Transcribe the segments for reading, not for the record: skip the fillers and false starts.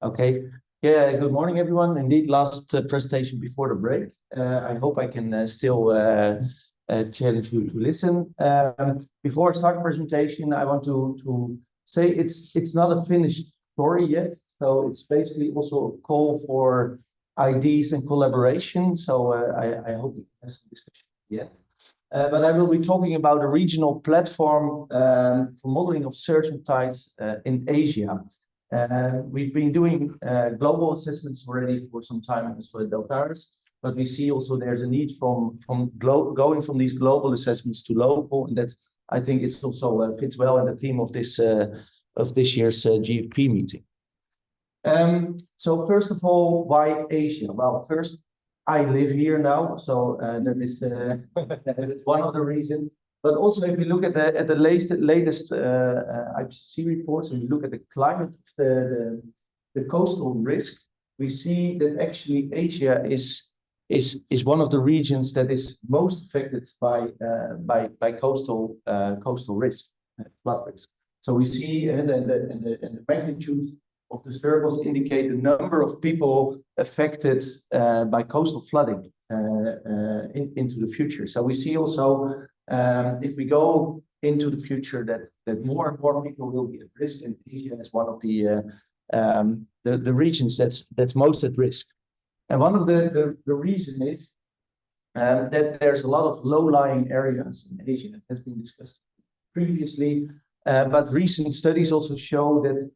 Okay. Yeah, good morning, everyone. Indeed, last presentation before the break. I hope I can still challenge you to listen. Before I start the presentation, I want to say it's not a finished story yet. So it's basically also a call for ideas and collaboration. So I hope we have some discussion yet. But I will be talking about a regional platform for modeling of certain tides in Asia. We've been doing global assessments already for some time as for Deltares, but we see also there's a need from going from these global assessments to local, and that I think it's also fits well in the theme of this year's GFP meeting. So first of all, why Asia? Well, first, I live here now, so that is one of the reasons. But also, if you look at the latest IPCC reports, and you look at the climate, the coastal risk, we see that actually Asia is one of the regions that is most affected by coastal risk, flood risk. So we see, and the magnitude of the circles indicate the number of people affected by coastal flooding into the future. So we see also. If we go into the future, that more and more people will be at risk, and Asia is one of the regions that's most at risk. And one of the reason is that there's a lot of low-lying areas in Asia that has been discussed previously, but recent studies also show that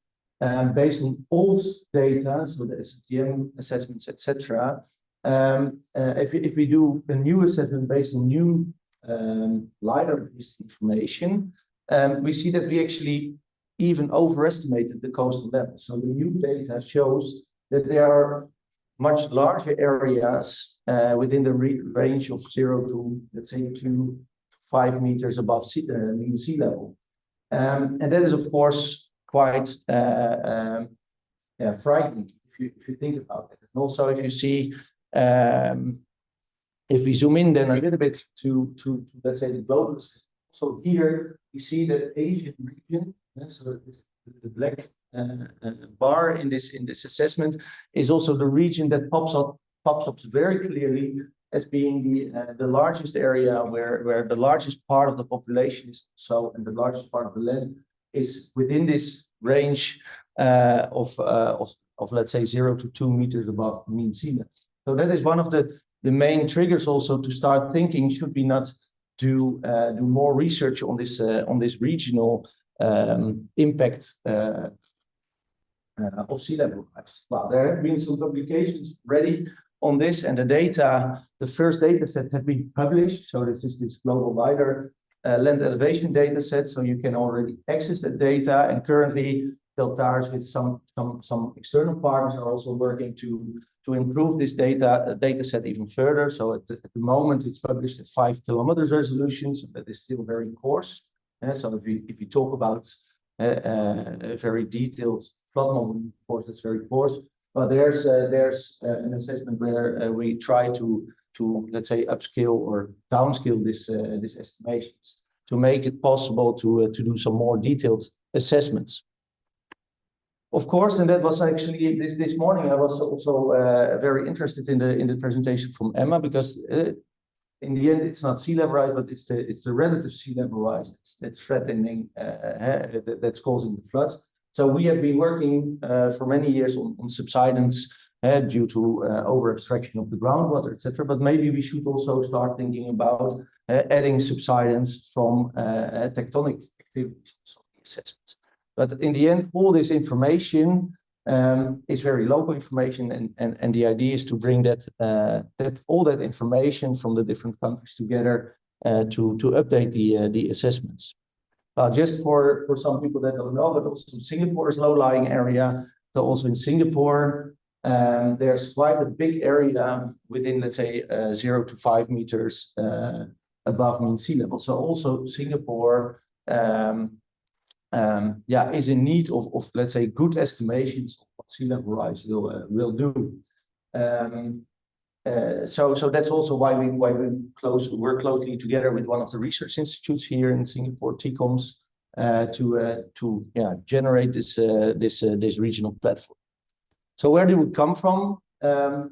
based on old data, so the STM assessments, etc., if we do a new assessment based on new LiDAR-based information, we see that we actually even overestimated the coastal level. So the new data shows that there are much larger areas within the range of 0 to, let's say, 2 to 5 meters above mean sea level. And that is, of course, quite frightening if you think about it. And also, if you see if we zoom in then a little bit to let's say the global, so here we see that Asian region, so the black bar in this assessment is also the region that pops up very clearly as being the largest area where the largest part of the population is, so and the largest part of the land is within this range of let's say 0 to 2 meters above mean sea level. So that is one of the main triggers also to start thinking, should we not do more research on this regional impact of sea level rise? Well, there have been some publications ready on this, and the first data set have been published. So this is this global LiDAR land elevation data set. So you can already access that data, and currently Deltares with some external partners are also working to improve this data set even further. So at the moment, it's published at 5 kilometers resolution, so that is still very coarse. So if you talk about a very detailed flood model, of course, that's very coarse. But there's an assessment where we try to let's say upscale or downscale this estimations to make it possible to do some more detailed assessments. Of course, and that was actually this morning. I was also very interested in the presentation from Emma, because in the end it's not sea level rise, but it's the relative sea level rise that's threatening, that's causing the floods. So we have been working for many years on subsidence due to over abstraction of the groundwater, etc. But maybe we should also start thinking about adding subsidence from tectonic activities of the assessments. But in the end, all this information is very local information, and the idea is to bring all that information from the different countries together to update the assessments. Just for some people that don't know, but also Singapore is low-lying area. So also in Singapore, there's quite a big area within, let's say, 0 to 5 meters above mean sea level. So also Singapore is in need of let's say good estimations of what sea level rise will do. So that's also why we work closely together with one of the research institutes here in Singapore, TCOMS, to generate this regional platform. So where do we come from?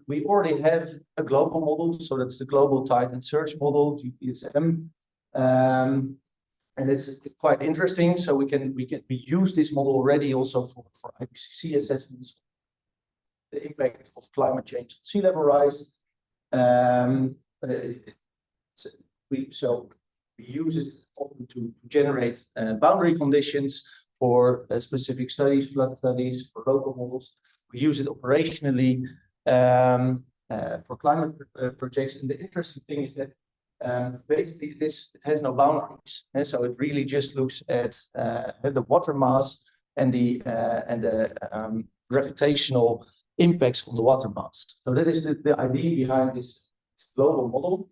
We already have a global model, so that's the Global Tide and Search Model, GTSM. And it's quite interesting. So we use this model already also for IPCC assessments, the impact of climate change on sea level rise. We use it often to generate boundary conditions for specific studies, flood studies, for local models. We use it operationally for climate projection. The interesting thing is that basically it has no boundaries, and so it really just looks at the water mass and the gravitational impacts on the water mass. So that is the idea behind this global model.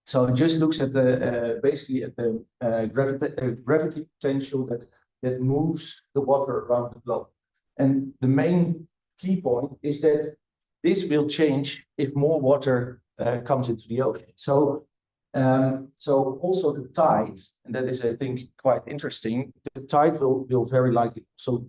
So it just looks at basically at the gravity potential that moves the water around the globe. And the main key point is that this will change if more water comes into the ocean. So also the tide, and that is, I think, quite interesting. The tide will very likely also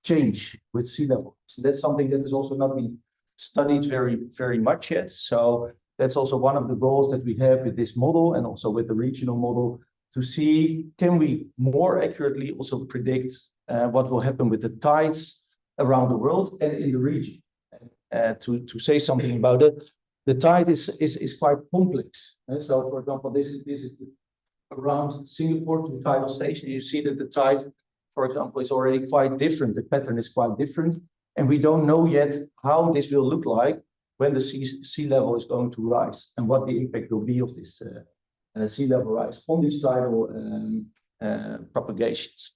change with sea level. So that's something that has also not been studied very much yet. So that's also one of the goals that we have with this model and also with the regional model, to see, can we more accurately also predict what will happen with the tides around the world and in the region. To say something about it, the tide is quite complex. So, for example, this is around Singapore to tidal station. You see that the tide, for example, is already quite different. The pattern is quite different, and we don't know yet how this will look like when the sea level is going to rise, and what the impact will be of this sea level rise on these tidal propagations.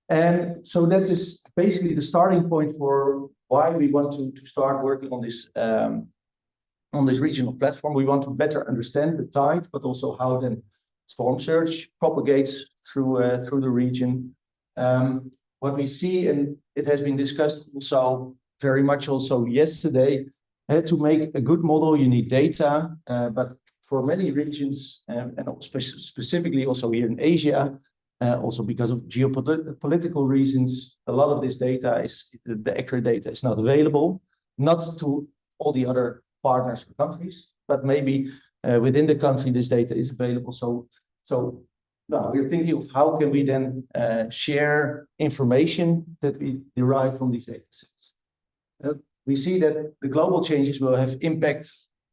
And so that is basically the starting point for why we want to start working on this regional platform. We want to better understand the tide, but also how then storm surge propagates through the region. What we see, and it has been discussed also very much also yesterday, to make a good model, you need data, but for many regions, and specifically also here in Asia, also because of geopolitical reasons, a lot of this data the accurate data is not available, not to all the other partners or countries, but maybe within the country this data is available. So now we're thinking of how can we then share information that we derive from these data sets. We see that the global changes will have impact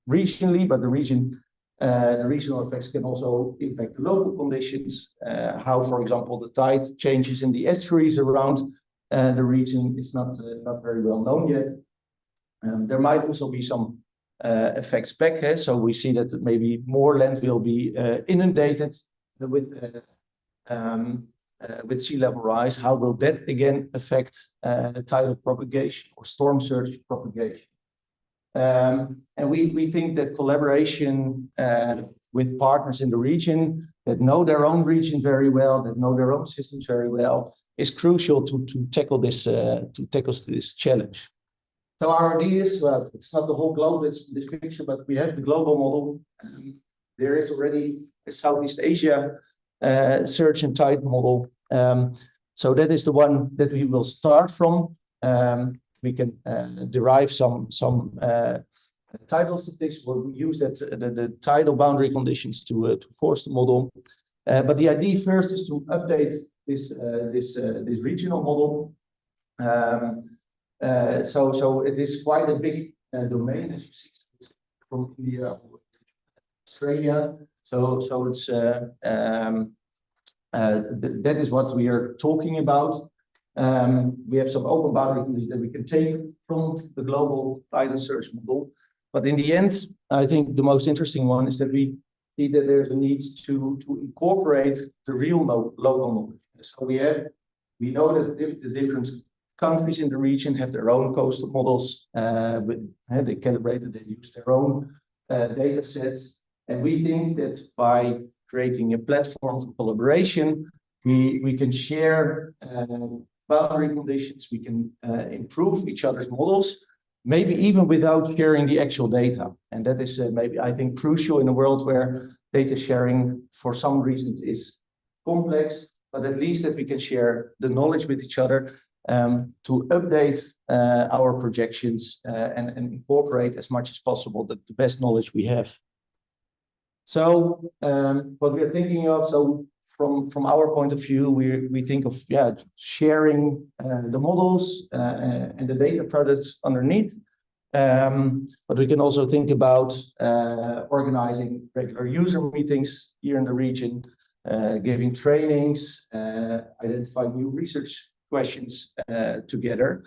regionally, but the regional effects can also impact the local conditions. How, for example, the tide changes in the estuaries around the region is not very well known yet. There might also be some effects back here. So we see that maybe more land will be inundated with sea level rise. How will that again affect tidal propagation or storm surge propagation? And we think that collaboration with partners in the region that know their own region very well, that know their own systems very well, is crucial to tackle this challenge. So our idea is, well, it's not the whole globe that's in this picture, but we have the global model. There is already a Southeast Asia surge and tide model. So that is the one that we will start from. We can derive some tidal statistics, where we use the tidal boundary conditions to force the model. But the idea first is to update this regional model. So it is quite a big domain, as you see, from India to Australia. So it's that is what we are talking about. We have some open boundary that we can take from the global tide and search model. But in the end, I think the most interesting one is that we see that there's a need to incorporate the real local knowledge. So we know that the different countries in the region have their own coastal models. They calibrated, they use their own data sets. And we think that by creating a platform for collaboration, we can share boundary conditions, we can improve each other's models, maybe even without sharing the actual data. And that is maybe, I think, crucial in a world where data sharing for some reasons is complex, but at least that we can share the knowledge with each other to update our projections and incorporate as much as possible the best knowledge we have. So what we are thinking of, so from our point of view, we think of sharing the models and the data products underneath. But we can also think about organizing regular user meetings here in the region, giving trainings, identifying new research questions together.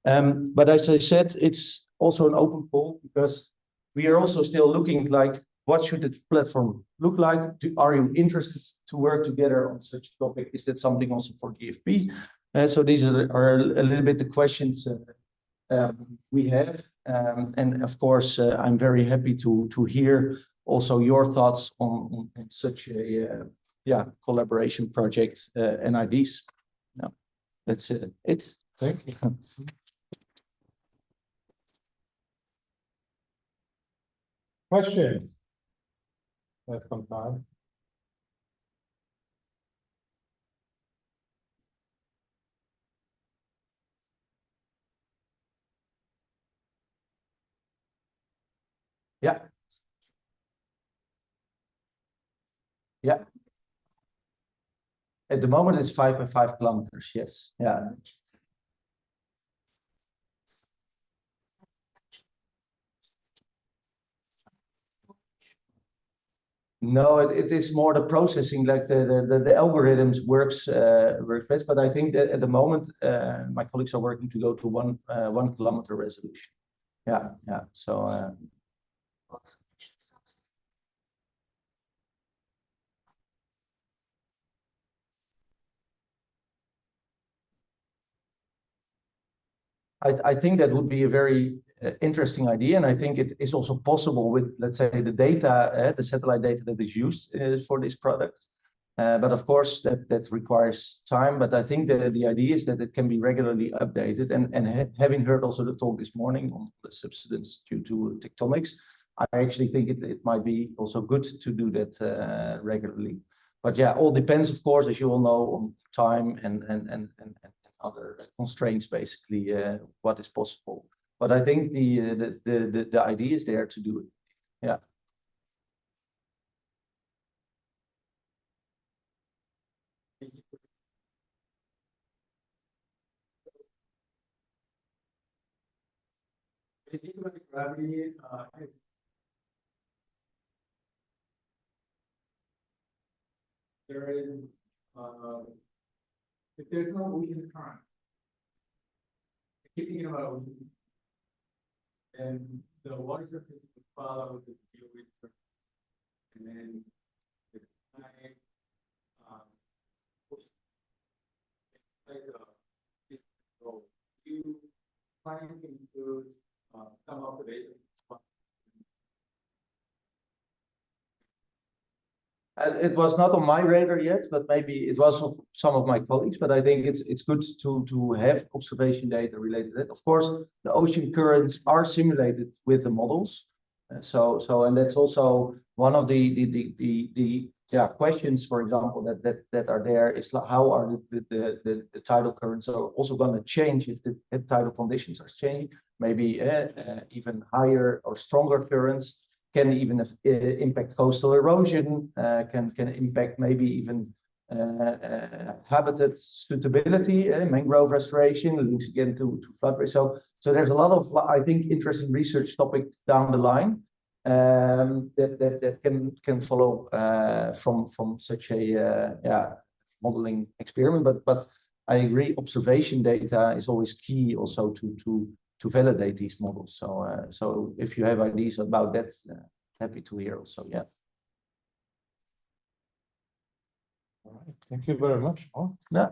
But as I said, it's also an open call because we are also still looking like, what should the platform look like? Are you interested to work together on such a topic? Is that something also for DFP? So these are a little bit the questions we have. And of course, I'm very happy to hear also your thoughts on such a collaboration project and ideas. Yeah, that's it. Thank you. Questions? Have some time. Yeah. Yeah. At the moment, it's 5.5 kilometers. Yes. Yeah. No, it is more the processing, like the algorithms works best. But I think that at the moment, my colleagues are working to go to 1 kilometer resolution. Yeah, yeah. So. I think that would be a very interesting idea, and I think it is also possible with, let's say, the data, the satellite data that is used for this product. But of course, that requires time. But I think that the idea is that it can be regularly updated. And having heard also the talk this morning on the subsidence due to tectonics, I actually think it might be also good to do that regularly. But yeah, all depends, of course, as you all know, on time and other constraints, basically, what is possible. But I think the idea is there to do it. Yeah. If you think about gravity, there is, if there's no ocean current, keep thinking about ocean, and the water surface would follow the geometry, and then the time, so you plan to include some observations. It was not on my radar yet, but maybe it was of some of my colleagues. But I think it's good to have observation data related to that. Of course, the ocean currents are simulated with the models. And that's also one of the questions, for example, that are there is how are the tidal currents are also going to change if the tidal conditions are changing. Maybe even higher or stronger currents can even impact coastal erosion, can impact maybe even habitat suitability, mangrove restoration, links again to flood risk. So there's a lot of, I think, interesting research topics down the line that can follow from such a modeling experiment. But I agree, observation data is always key also to validate these models. So if you have ideas about that, happy to hear also. Yeah. All right. Thank you very much. Yeah.